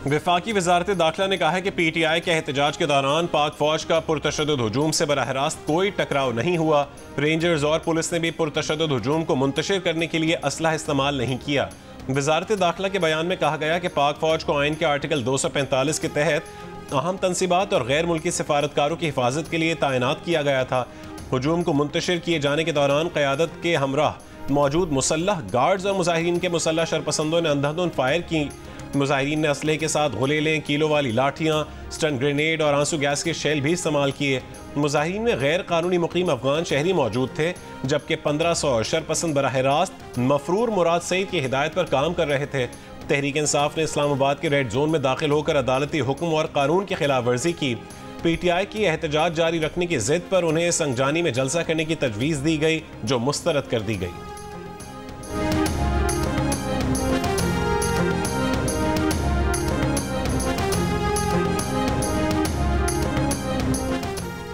वफाकी वजारत दाखिला ने कहा है कि PTI के एहतजाज के दौरान पाक फौज का पुरतशद्दुद हुजूम से बराह रास्त कोई टकराव नहीं हुआ। रेंजर्स और पुलिस ने भी पुरतशद्दुद हुजूम को मुंतशिर करने के लिए असलहा इस्तेमाल नहीं किया। वजारत दाखिला के बयान में कहा गया कि पाक फौज को आइन के आर्टिकल 245 के तहत अहम तनसीबात और गैर मुल्की सिफारतकारों की हिफाजत के लिए तैनात किया गया था। हुजूम को मुंतशिर किए जाने के दौरान क़यादत के हमराह मौजूद मुसल्लह गार्ड्स और मुजाहिरीन के मुसल्लह शरपसंदों ने अंधाधुंध फायर की। मुजाहिरीन ने असलहे के साथ गुलेलें, कीलो वाली लाठियाँ, स्टन ग्रेनेड और आंसू गैस के शेल भी इस्तेमाल किए। मुजाहिरीन में गैर कानूनी मुकीम अफगान शहरी मौजूद थे, जबकि 1500 शरपसंद बराह रास्त मफरूर मुराद सईद की हिदायत पर काम कर रहे थे। तहरीक इंसाफ ने इस्लामाबाद के रेड जोन में दाखिल होकर अदालती हुक्म और कानून की खिलाफ वर्जी की। PTI की एहतजाज जारी रखने की जिद पर उन्हें संगजानी में जलसा करने की तजवीज़ दी गई, जो मुस्तरद कर दी गई।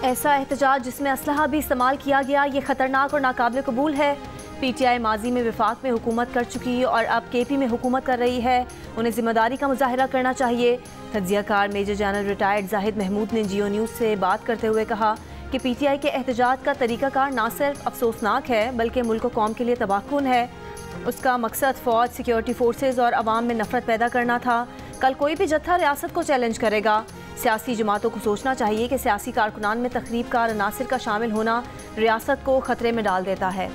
ऐसा एहतजाज जिसमें असलहा भी इस्तेमाल किया गया, ये खतरनाक और नाकाबिल कबूल है। PTI माजी में वफाक में हुकूमत कर चुकी और अब KP में हुकूमत कर रही है। उन्हें जिम्मेदारी का मुजाहरा करना चाहिए। तज्जियाकार major general retired Zahid Mahmood ने जियो न्यूज़ से बात करते हुए कहा कि PTI के एहतजाज का तरीकाकार ना सिर्फ अफसोसनाक है बल्कि मुल्क और कौम के लिए तबाहकुन है। उसका मकसद फ़ौज, सिक्योरिटी फोर्सेज और अवाम में नफरत पैदा करना था। कल कोई भी जत्था रियासत को चैलेंज करेगा। सियासी जमातों को सोचना चाहिए कि सियासी कारकुनान में तखरीबकार अनासिर का शामिल होना रियासत को खतरे में डाल देता है।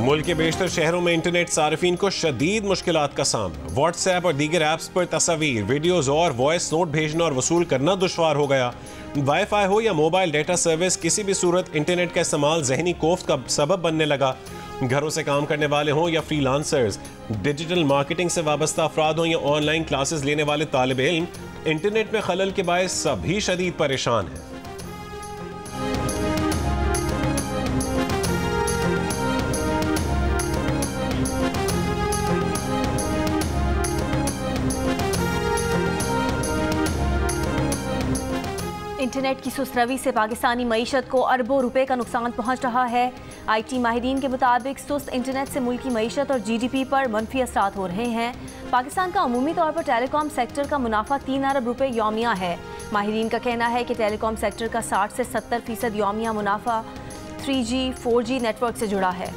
मुल्क के बेशतर शहरों में इंटरनेट सार्फिन को शदीद मुश्किलात का सामना। व्हाट्सएप और दीगर ऐप्स पर तस्वीर, वीडियोज़ और वॉइस नोट भेजना और वसूल करना दुश्वार हो गया। वाईफाई हो या मोबाइल डेटा सर्विस, किसी भी सूरत इंटरनेट का इस्तेमाल जहनी कोफ्त का सबब बनने लगा। घरों से काम करने वाले हों या फ्रीलांसर्स, डिजिटल मार्केटिंग से वाबस्ता अफराद हों या ऑनलाइन क्लासेस लेने वाले तालिब इल्म, इंटरनेट में खलल के बायस सभी शदीद परेशान हैं। इंटरनेट की सुस्त रवी से पाकिस्तानी मईशत को अरबों रुपए का नुकसान पहुंच रहा है। IT माहिरीन के मुताबिक सुस्त इंटरनेट से मुल्क की मईशत और GDP पर मनफी असरात हो रहे हैं। पाकिस्तान का अमूमी तौर पर टेलीकॉम सेक्टर का मुनाफा 3 अरब रुपए यौमिया है। माहिरीन का कहना है कि टेलीकॉम सेक्टर का 60 से 70% यौमिया मुनाफा 3G, 4G नेटवर्क से जुड़ा है।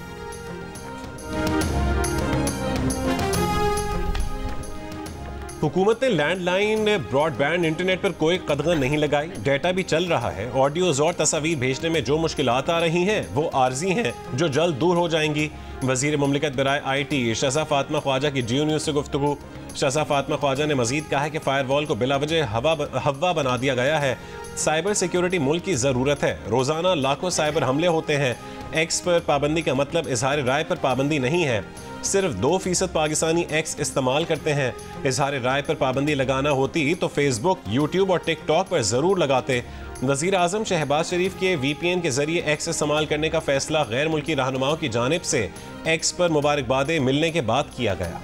हुकूमत ने लैंडलाइन ब्रॉडबैंड इंटरनेट पर कोई कदगन नहीं लगाई। डेटा भी चल रहा है। ऑडियोज और तस्वीर भेजने में जो मुश्किलात आ रही हैं वो आर्जी हैं, जो जल्द दूर हो जाएंगी। वज़ीर मुमलिकत बराए IT शहज़ा फातिमा ख्वाजा की जियो न्यूज़ से गुफ्तगू। शहज़ा फातिमा ख्वाजा ने मजीद कहा है कि फायरवॉल को बिलावजह हवा बना दिया गया है। साइबर सिक्योरिटी मुल्क की ज़रूरत है। रोज़ाना लाखों साइबर हमले होते हैं। एक्स पर पाबंदी का मतलब इजहार राय पर पाबंदी नहीं है। सिर्फ 2% पाकिस्तानी एक्स इस्तेमाल करते हैं। इजहार राय पर पाबंदी लगाना होती तो फेसबुक, यूट्यूब और टिकटॉक पर ज़रूर लगाते। वज़ीर आज़म शहबाज शरीफ के VPN के जरिए एक्स इस्तेमाल करने का फैसला गैर मुल्की रहनुमाओं की जानिब से एक्स पर मुबारकबादें मिलने के बाद किया गया।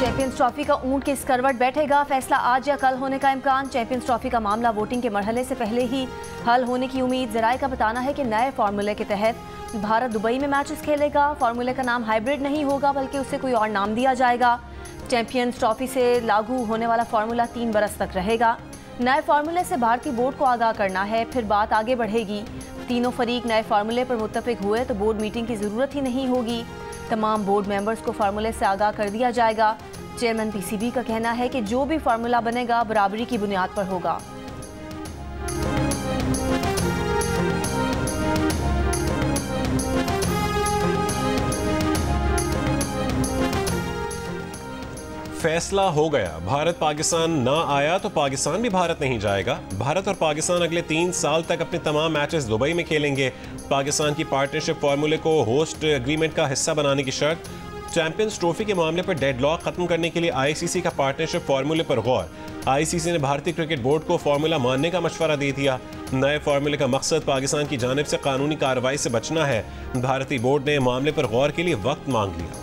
चैंपियंस ट्रॉफी का ऊंट किस करवट बैठेगा, फैसला आज या कल होने का इम्कान। चैंपियंस ट्रॉफी का मामला वोटिंग के मरहले से पहले ही हल होने की उम्मीद। जराये का बताना है कि नए फार्मूले के तहत भारत दुबई में मैचेस खेलेगा। फार्मूले का नाम हाइब्रिड नहीं होगा बल्कि उसे कोई और नाम दिया जाएगा। चैंपियंस ट्रॉफी से लागू होने वाला फार्मूला 3 बरस तक रहेगा। नए फार्मूले से भारतीय बोर्ड को आगाह करना है, फिर बात आगे बढ़ेगी। तीनों फरीक नए फार्मूले पर मुत्तफिक हुए तो बोर्ड मीटिंग की ज़रूरत ही नहीं होगी। तमाम बोर्ड मेंबर्स को फार्मूले से आगाह कर दिया जाएगा। चेयरमैन PCB का कहना है कि जो भी फार्मूला बनेगा बराबरी की बुनियाद पर होगा। फैसला हो गया। भारत पाकिस्तान ना आया तो पाकिस्तान भी भारत नहीं जाएगा। भारत और पाकिस्तान अगले 3 साल तक अपने तमाम मैचेस दुबई में खेलेंगे। पाकिस्तान की पार्टनरशिप फार्मूले को होस्ट एग्रीमेंट का हिस्सा बनाने की शर्त। चैंपियंस ट्रॉफी के मामले पर डेडलॉक खत्म करने के लिए ICC का पार्टनरशिप फार्मूले पर गौर। ICC ने भारतीय क्रिकेट बोर्ड को फार्मूला मानने का मशवरा दे दिया। नए फार्मूले का मकसद पाकिस्तान की जानिब से कानूनी कार्रवाई से बचना है। भारतीय बोर्ड ने मामले पर गौर के लिए वक्त मांग लिया।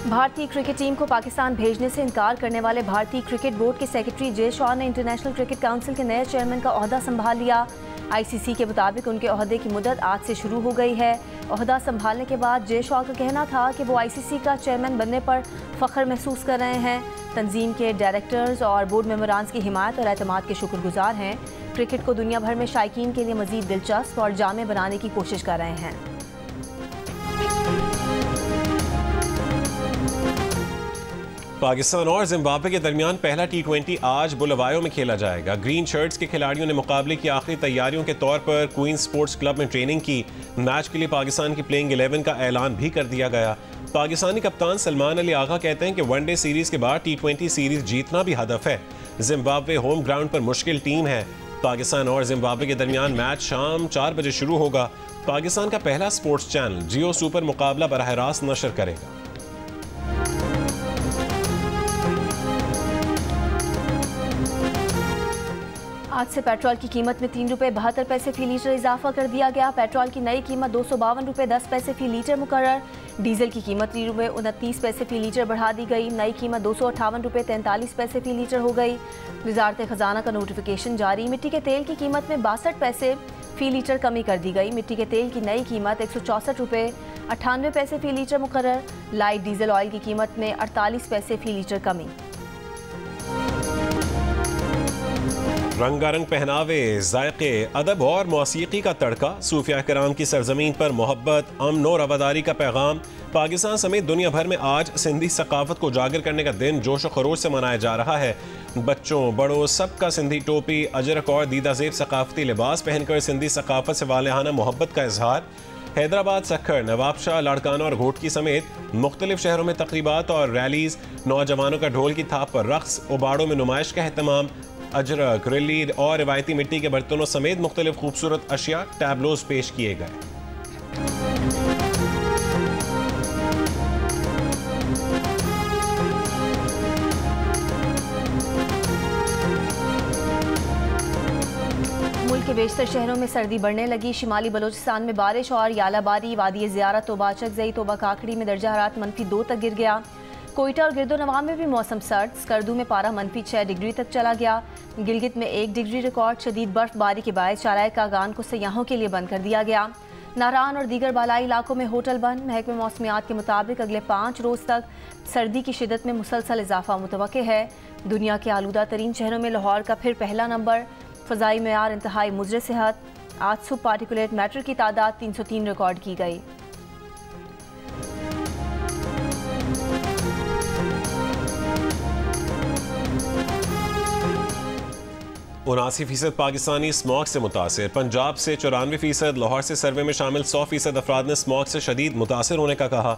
भारतीय क्रिकेट टीम को पाकिस्तान भेजने से इनकार करने वाले भारतीय क्रिकेट बोर्ड के सेक्रेटरी जे शॉ ने इंटरनेशनल क्रिकेट काउंसिल के नए चेयरमैन का ओहदा संभाल लिया। आईसीसी के मुताबिक उनके ओहदे की मुद्दत आज से शुरू हो गई है। ओहदा संभालने के बाद जे शॉ का कहना था कि वो आईसीसी का चेयरमैन बनने पर फ़ख्र महसूस कर रहे हैं। तंजीम के डायरेक्टर्स और बोर्ड मेंबरान्स की हिमायत और एतमाद के शुक्रगुजार हैं। क्रिकेट को दुनिया भर में शायकीन के लिए मज़ीद दिलचस्प और जामे बनाने की कोशिश कर रहे हैं। पाकिस्तान और जिम्बाब्वे के दरमियान पहला T20 आज बुलवायो में खेला जाएगा। ग्रीन शर्ट्स के खिलाड़ियों ने मुकाबले की आखिरी तैयारियों के तौर पर क्वीन स्पोर्ट्स क्लब में ट्रेनिंग की। मैच के लिए पाकिस्तान की प्लेइंग 11 का ऐलान भी कर दिया गया। पाकिस्तानी कप्तान सलमान अली आगा कहते हैं कि वनडे सीरीज के बाद T20 सीरीज जीतना भी हदफ है। जिम्बाब्वे होम ग्राउंड पर मुश्किल टीम है। पाकिस्तान और जिम्बाब्वे के दरमियान मैच शाम 4 बजे शुरू होगा। पाकिस्तान का पहला स्पोर्ट्स चैनल जियो सुपर मुकाबला बराह रास्त नशर करेगा। आज से पेट्रोल की कीमत में 3 रुपये 72 पैसे फी लीटर इजाफा कर दिया गया। पेट्रोल की नई कीमत 252 रुपये 10 पैसे फी लीटर मुकर्रर। डीजल की कीमत 3 रुपये 29 पैसे फी लीटर बढ़ा दी गई। नई कीमत 258 रुपये 43 पैसे फी लीटर हो गई। वजारत खजाना का नोटिफिकेशन जारी। मिट्टी के तेल की कीमत में 62 पैसे फी लीटर कमी कर दी गई। मिट्टी के तेल की नई कीमत 164 रुपये 98 पैसे फी लीटर मुकर्रर। लाइट डीजल ऑयल की कीमत में 48 पैसे फी लीटर कमी। रंगारंग पहनावे, जायके, अदब और मौसीकी का तड़का, सूफिया कराम की सरजमीन पर मोहब्बत, अमन और रवादारी का पैगाम। पाकिस्तान समेत दुनिया भर में आज सिंधी सकाफत को उजागर करने का दिन जोश व खरोश से मनाया जा रहा है। बच्चों बड़ों सबका सिंधी टोपी, अजरक और दीदा ज़ेब सकाफती लिबास पहनकर सिंधी सकाफत से वालेहाना मोहब्बत का इजहार। हैदराबाद, सक्खर, नवाबशाह, लाड़काना और घोटकी समेत मुख्तलिफ शहरों में तकरीबात और रैलीज, नौजवानों का ढोल की थाप पर रक्स, उबाड़ों में नुमाइश का एहतमाम। अजरक, रिली और रिवायती मिट्टी के बर्तनों समेत मुख्तलिफ खूबसूरत अशिया टैबलोज पेश किए गए। मुल्क के बेशतर शहरों में सर्दी बढ़ने लगी। शिमाली बलोचिस्तान में बारिश और यालाबारी, वादी ज़ियारत, तोबा चकजई, तोबा काकड़ी में दर्जा हरारत -2 तक गिर गया। कोयटा और गिरदोनवा में भी मौसम सर्द। स्कर्दू में पारा -6 डिग्री तक चला गया। गिलगित में 1 डिग्री रिकॉर्ड। शदीद बर्फबारी के बायस चाराय कागान को सयाहों के लिए बंद कर दिया गया। नारान और दीगर बालाई इलाकों में होटल बंद। महकमे मौसमियात के मुताबिक अगले 5 रोज़ तक सर्दी की शिदत में मुसलसल इजाफा मुतवक्के है। दुनिया के आलूदा तरीन शहरों में लाहौर का फिर पहला नंबर। फ़ज़ाई मेयार इंतहाई मुज़र सेहत। आज सुबह पार्टिकुलेट मैटर की तादाद 303 रिकॉर्ड की गई। 79% पाकिस्तानी स्मॉग से मुतासिर। पंजाब से 94%, लाहौर से सर्वे में शामिल 100% अफराद ने स्मॉग से शदीद मुतासिर होने का कहा।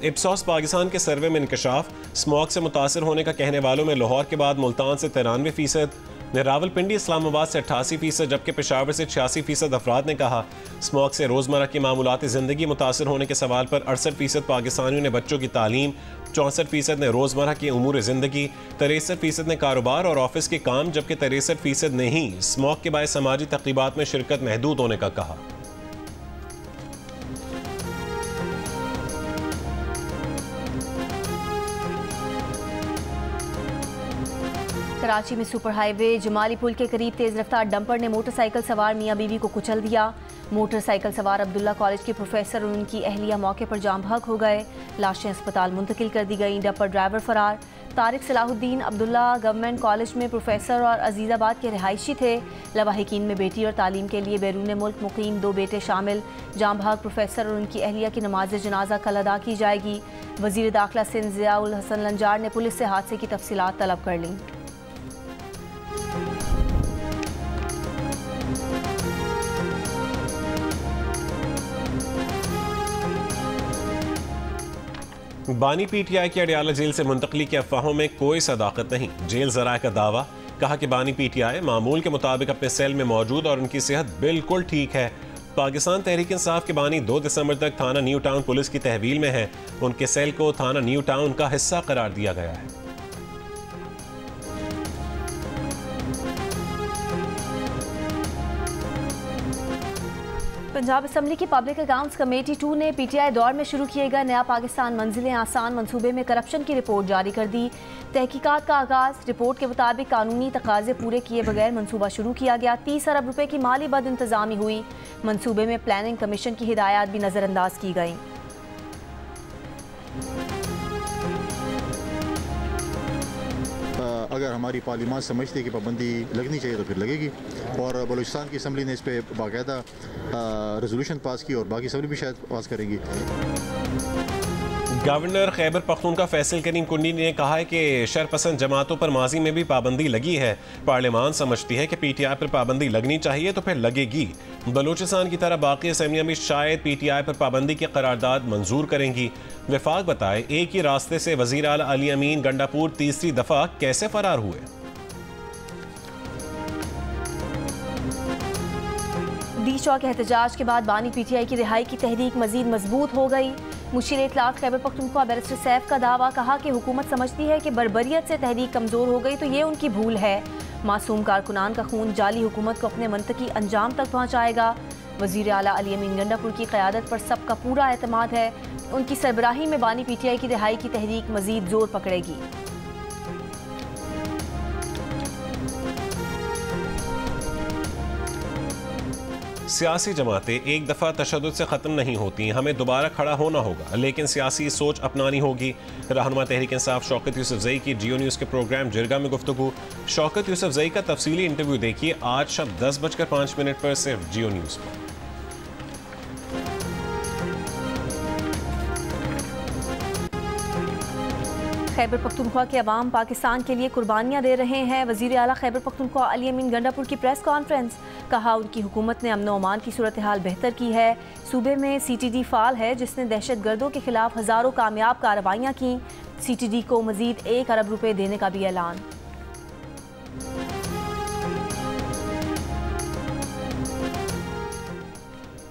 इप्सॉस पाकिस्तान के सर्वे में इंकशाफ, स्मॉग से मुतासिर होने का कहने वालों में लाहौर के बाद मुल्तान से 93%, रावलपिंडी इस्लामाबाद से 88%, जबकि पेशावर से 86% अफराद ने कहा स्मॉग से रोज़मर्रा की मामूलाती ज़िंदगी मुतासिर होने के सवाल पर 68% पाकिस्तानियों ने बच्चों की तालीम, 64% ने रोज़मर्रा की उमूर ज़िंदगी, 63% ने कारोबार और ऑफिस के काम, जबकि 63% ने ही स्मॉग के बायस समाजी तक़रीबात में शिरकत महदूद होने का कहा। कराची में सुपर हाईवे जमाली पुल के करीब तेज रफ्तार डंपर ने मोटरसाइकिल सवार मियां बीवी को कुचल दिया। मोटरसाइकिल सवार अब्दुल्ला कॉलेज के प्रोफेसर और उनकी अहलिया मौके पर जाम बहक हो गए। लाशें अस्पताल मुंतकिल कर दी गई। डंपर ड्राइवर फरार। तारिक सलाहुद्दीन अब्दुल्ला गवर्नमेंट कॉलेज में प्रोफेसर और अजीज़ाबाद के रिहायशी थे। लवाहिकीन में बेटी और तालीम के लिए बैरून मुल्क मुकीम 2 बेटे शामिल। जाम बहक प्रोफेसर और उनकी अहलिया की नमाज जनाजा कल अदा की जाएगी। वज़ीर दाखिला सिंध ज़ियाउल हसन लंजार ने पुलिस से हादसे की तफसीलात तलब कर लीं। बानी पीटीआई की अडियाला जेल से मुंतकली की अफवाहों में कोई सदाकत नहीं। जेल ज़राए का दावा। कहा कि बानी पीटीआई मामूल के मुताबिक अपने सेल में मौजूद और उनकी सेहत बिल्कुल ठीक है। पाकिस्तान तहरीक इंसाफ के बानी 2 दिसंबर तक थाना न्यू टाउन पुलिस की तहवील में है। उनके सेल को थाना न्यू टाउन का हिस्सा करार दिया गया है। पंजाब असम्बली की पब्लिक अकाउंट्स कमेटी 2 ने PTI दौर में शुरू किए गए नया पाकिस्तान मंजिलें आसान मंसूबे में करप्शन की रिपोर्ट जारी कर दी। तहकीकात का आगाज़। रिपोर्ट के मुताबिक कानूनी तकाजे पूरे किए बगैर मंसूबा शुरू किया गया। 30 अरब रुपए की माली बद इंतजामी हुई। मंसूबे में प्लानिंग कमीशन की हिदायत भी नज़रअंदाज की गई। अगर हमारी पार्लियामेंट समझती है कि पाबंदी लगनी चाहिए तो फिर लगेगी, और बलूचिस्तान की असम्बली ने इस पर बाकायदा रेजोल्यूशन पास की और बाकी असम्बली भी शायद पास करेगी। गवर्नर खैबर पख्तूनख्वा फैसल करीम कुंडी ने कहा है कि शरपसंद जमातों पर माजी में भी पाबंदी लगी है। पार्लियामान समझती है कि PTI पर पाबंदी लगनी चाहिए तो फिर लगेगी। बलूचिस्तान की तरह बाकी असम्बलियाँ भी शायद PTI पर पाबंदी की करारदाद मंजूर करेंगी। वफाक बताए, एक ही रास्ते से वज़ीर आला अली अमीन गंडापुर तीसरी दफ़ा कैसे फरार हुए? डी चौक एहतजाज के बाद बानी PTI की रिहाई की तहरीक मजीद मजबूत हो गई। मुशीर इत्तलात खैबर पख्तूनख्वा बैरिस्टर सैफ का दावा, कहा कि हुकूमत समझती है कि बर्बरियत से तहरीक कमज़ोर हो गई तो ये उनकी भूल है। मासूम कारकुनान का खून जाली हुकूमत को अपने मंतकी अंजाम तक पहुँचाएगा। वज़ीर आला अली अमीन गंडापुर की क़यादत पर सबका पूरा एतमाद है। उनकी सरबराही में बानी PTI की रिहाई की तहरीक मजीद जोर पकड़ेगी। सियासी जमातें एक दफ़ा तशद्दुद से ख़त्म नहीं होती, हमें दोबारा खड़ा होना होगा, लेकिन सियासी सोच अपनानी होगी। रहनुमा तहरीक इंसाफ शौकत यूसुफजई की जियो न्यूज़ के प्रोग्राम जिरगा में गुफ्तगू। शौकत यूसुफजई का तफसीली इंटरव्यू देखिए आज शब 10:05 पर सिर्फ जियो न्यूज़ पर। खैबर पख्तूनख्वा के अवाम पाकिस्तान के लिए कुर्बानियाँ दे रहे हैं। वज़ीर आला खैबर पख्तूनख्वा अली अमीन गंडापुर की प्रेस कॉन्फ्रेंस। कहा, उनकी हुकूमत ने अमन व अमान की सूरत हाल बेहतर की है। सूबे में CTD फाल है, जिसने दहशत गर्दों के खिलाफ हज़ारों कामयाब कार्रवाइयाँ की। CTD को मजीद 1 अरब रुपए देने का भी ऐलान।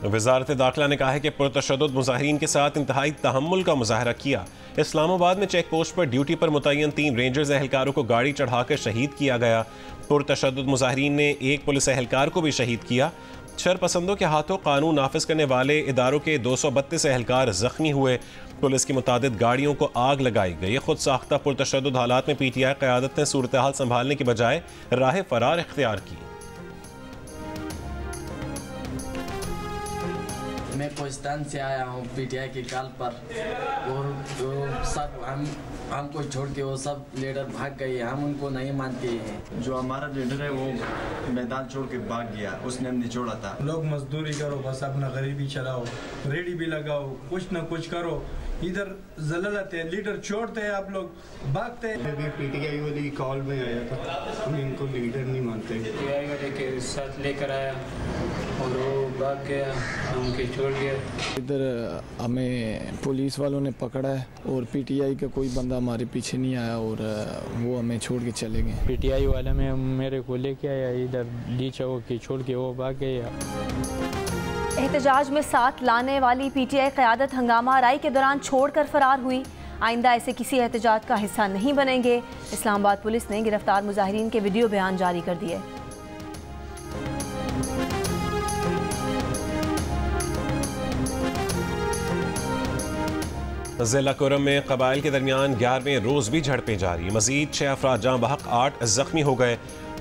वज़ारत दाखिला ने कहा है कि पुरतशद्दुद मुज़ाहिरीन के साथ इंतहाई तहम्मुल का मुज़ाहरा किया। इस्लामाबाद में चेक पोस्ट पर ड्यूटी पर मुतय्यन 3 रेंजर्स एहलकारों को गाड़ी चढ़ाकर शहीद किया गया। पुरतशद्दुद मुज़ाहिरीन ने एक पुलिस एहलकार को भी शहीद किया। शरपसंदों के हाथों कानून नाफिज करने वाले इदारों के 232 एहलकार जख्मी हुए। पुलिस की मुतादिद गाड़ियों को आग लगाई गई। खुद साख्ता पुरतशद्दुद हालात में PTI क़यादत ने सूरत हाल संभालने की बजाय राह फरार इख्तियार की। मैं पाकिस्तान से आया हूँ PTI की कॉल पर, और सब हमको छोड़ के वो सब लीडर भाग गए। हम उनको नहीं मानते हैं। जो हमारा लीडर है वो मैदान छोड़ के भाग गया, उसने हमने छोड़ा था। लोग मजदूरी करो, बस अपना गरीबी चलाओ, रेडी भी लगाओ, कुछ ना कुछ करो। इधर जलालत है, लीडर छोड़ते हैं, आप लोग भागते हैं। PTI वाली कॉल में आया था, हम इनको लीडर नहीं मानते। PTI वाले के साथ लेकर आया और वो भाग गया, उनके छोड़ गया। इधर हमें पुलिस वालों ने पकड़ा है और PTI का कोई बंदा हमारे पीछे नहीं आया और वो हमें छोड़ के चले गए। PTI वाले में मेरे को लेके आया, इधर डी चौक की छोड़ के वो भाग गया। एहतजाज में साथ लाने वाली PTI क़यादत हंगामा आराई के दौरान छोड़कर फरार हुई। आइंदा ऐसे किसी एहतजाज का हिस्सा नहीं बनेंगे। इस्लामाबाद पुलिस ने गिरफ्तार मुजाहिरीन के वीडियो बयान जारी कर दिए। ज़िला कुरम में कबाइल के दरमियान 11वें रोज़ भी झड़पें जारी। मजीद 6 अफराद जाँ बहक, 8 जख्मी हो गए।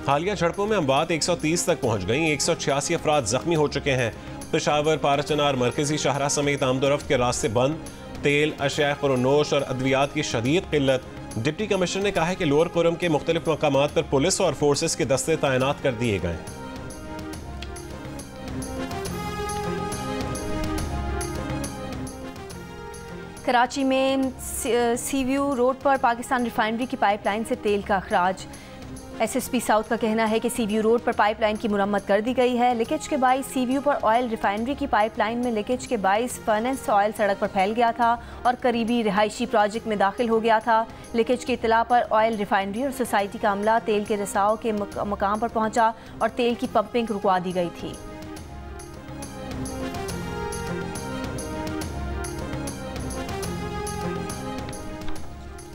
हालिया झड़पों में अमवात 130 तक पहुँच गई। 186 अफराद जख्मी हो चुके हैं। पेशावर, पाराचनार, मरकजी शाहरा समेत आमदोरफ्त के रास्ते बंद। तेल, अशिया ख़ुरोनोश और अद्वियात की शदीद किल्लत। डिप्टी कमिश्नर ने कहा है कि लोअर कुरम के मुख्तलिफ मकामात पर पुलिस और फोर्सेस के दस्ते तैनात कर दिए गए। कराची में सीव्यू रोड पर पाकिस्तान रिफाइनरी की पाइपलाइन से तेल का अखराज। SSP साउथ का कहना है कि सीव्यू रोड पर पाइपलाइन की मुरम्मत कर दी गई है। लीकेज के बाइस सीव्यू पर ऑयल रिफाइनरी की पाइपलाइन में लीकेज के बाइस फर्नेस ऑयल सड़क पर फैल गया था और करीबी रिहायशी प्रोजेक्ट में दाखिल हो गया था। लीकेज की इत्तला पर ऑयल रिफाइनरी और सोसाइटी का अमला तेल के रिसाव के मकाम पर पहुंचा और तेल की पंपिंग रुकवा दी गई थी।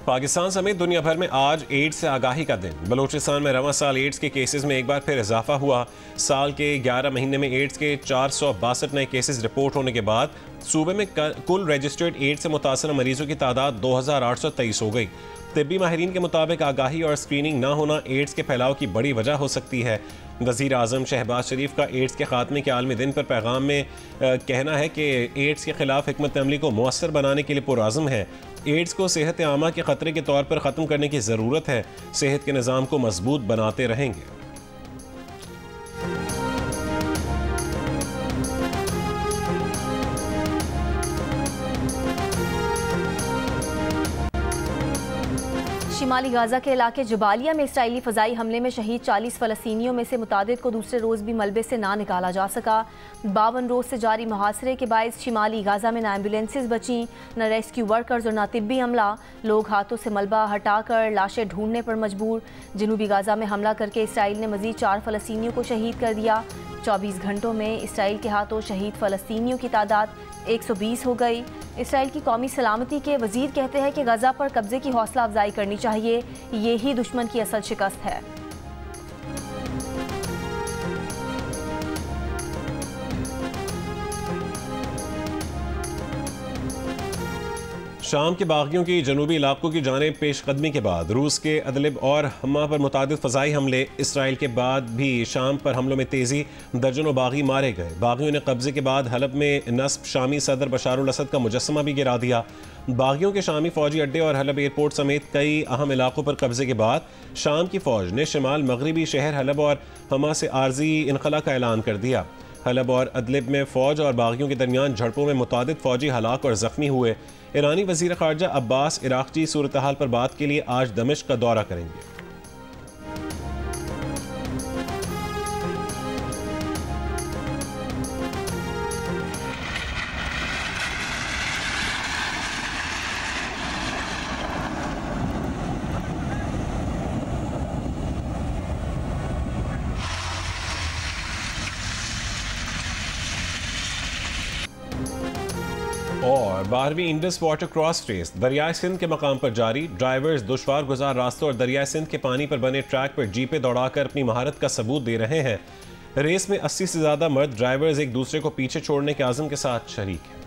पाकिस्तान समेत दुनिया भर में आज एड्स से आगाही का दिन। बलूचिस्तान में रवां साल एड्स के केसेस में एक बार फिर इजाफा हुआ। साल के 11 महीने में एड्स के 462 नए केसेस रिपोर्ट होने के बाद सूबे में कुल रजिस्टर्ड एड्स से मुतासर मरीजों की तादाद 2823 हो गई। तिब्बी माहिरीन के मुताबिक आगाही और स्क्रीनिंग ना होना एड्स के फैलाव की बड़ी वजह हो सकती है। वज़ीर आज़म शहबाज शरीफ का एड्स के खात्मे के आलमी दिन पर पैगाम में कहना है कि एड्स के खिलाफ हिकमत अमली को मुअस्सर बनाने के लिए पुरअज़्म है। एड्स को सेहत आमा के ख़तरे के तौर पर ख़त्म करने की ज़रूरत है। सेहत के निज़ाम को मजबूत बनाते रहेंगे। शिमाली गाजा के इलाके जबालिया में इसराइली फ़ज़ाई हमले में शहीद 40 फ़लस्तीनियों में से मुतादिद को दूसरे रोज़ भी मलबे से ना निकाला जा सका। 52 रोज़ से जारी मुहासरे के बायस शिमाली गाजा में न एम्बुलेंसेज बची, न रेस्क्यू वर्कर्स और न तिब्बी अमला। लोग हाथों से मलबा हटाकर लाशें ढूंढने पर मजबूर। जनूबी गाजा में हमला करके इसराइल ने मज़ीद 4 फ़लस्तीनियों को शहीद कर दिया। 24 घंटों में इसराइल के हाथों शहीद फ़लस्तीनियों की तादाद 120 हो गई। इसराइल की कौमी सलामती के वज़ीर कहते हैं कि गजा पर कब्जे की हौसला अफजाई करनी चाहिए, ये ही दुश्मन की असल शिकस्त है। शाम के बागियों की जनूबी इलाकों की जानिब पेशकदमी के बाद रूस के अदलिब और हमा पर मुतादिद फ़ज़ाई हमले। इसराइल के बाद भी शाम पर हमलों में तेज़ी, दर्जनों बागी मारे गए। बागियों ने कब्जे के बाद हलब में नस्ब शामी सदर बशारुल असद का मुजस्समा भी गिरा दिया। बागियों के शामी फ़ौजी अड्डे और हलब एयरपोर्ट समेत कई अहम इलाकों पर कब्जे के बाद शाम की फ़ौज ने शिमाल मगरबी शहर हलब और हमा से आर्जी इनखला का ऐलान कर दिया। हलब और अदलिब में फ़ौज और बागियों के दरमियान झड़पों में मुतादिद फ़ौजी हलाक और ज़ख्मी हुए। ईरानी वज़ीर ख़ारजा अब्बास इराक़ की सूरत हाल पर बात के लिए आज दमिश्क का दौरा करेंगे। और 12वीं इंडस वाटर क्रॉस रेस दरियाए सिंध के मकाम पर जारी। ड्राइवर्स दुश्वार गुजार रास्तों और दरियाए सिंध के पानी पर बने ट्रैक पर जीपे दौड़ाकर अपनी महारत का सबूत दे रहे हैं। रेस में 80 से ज़्यादा मर्द ड्राइवर्स एक दूसरे को पीछे छोड़ने के आज़म के साथ शरीक हैं।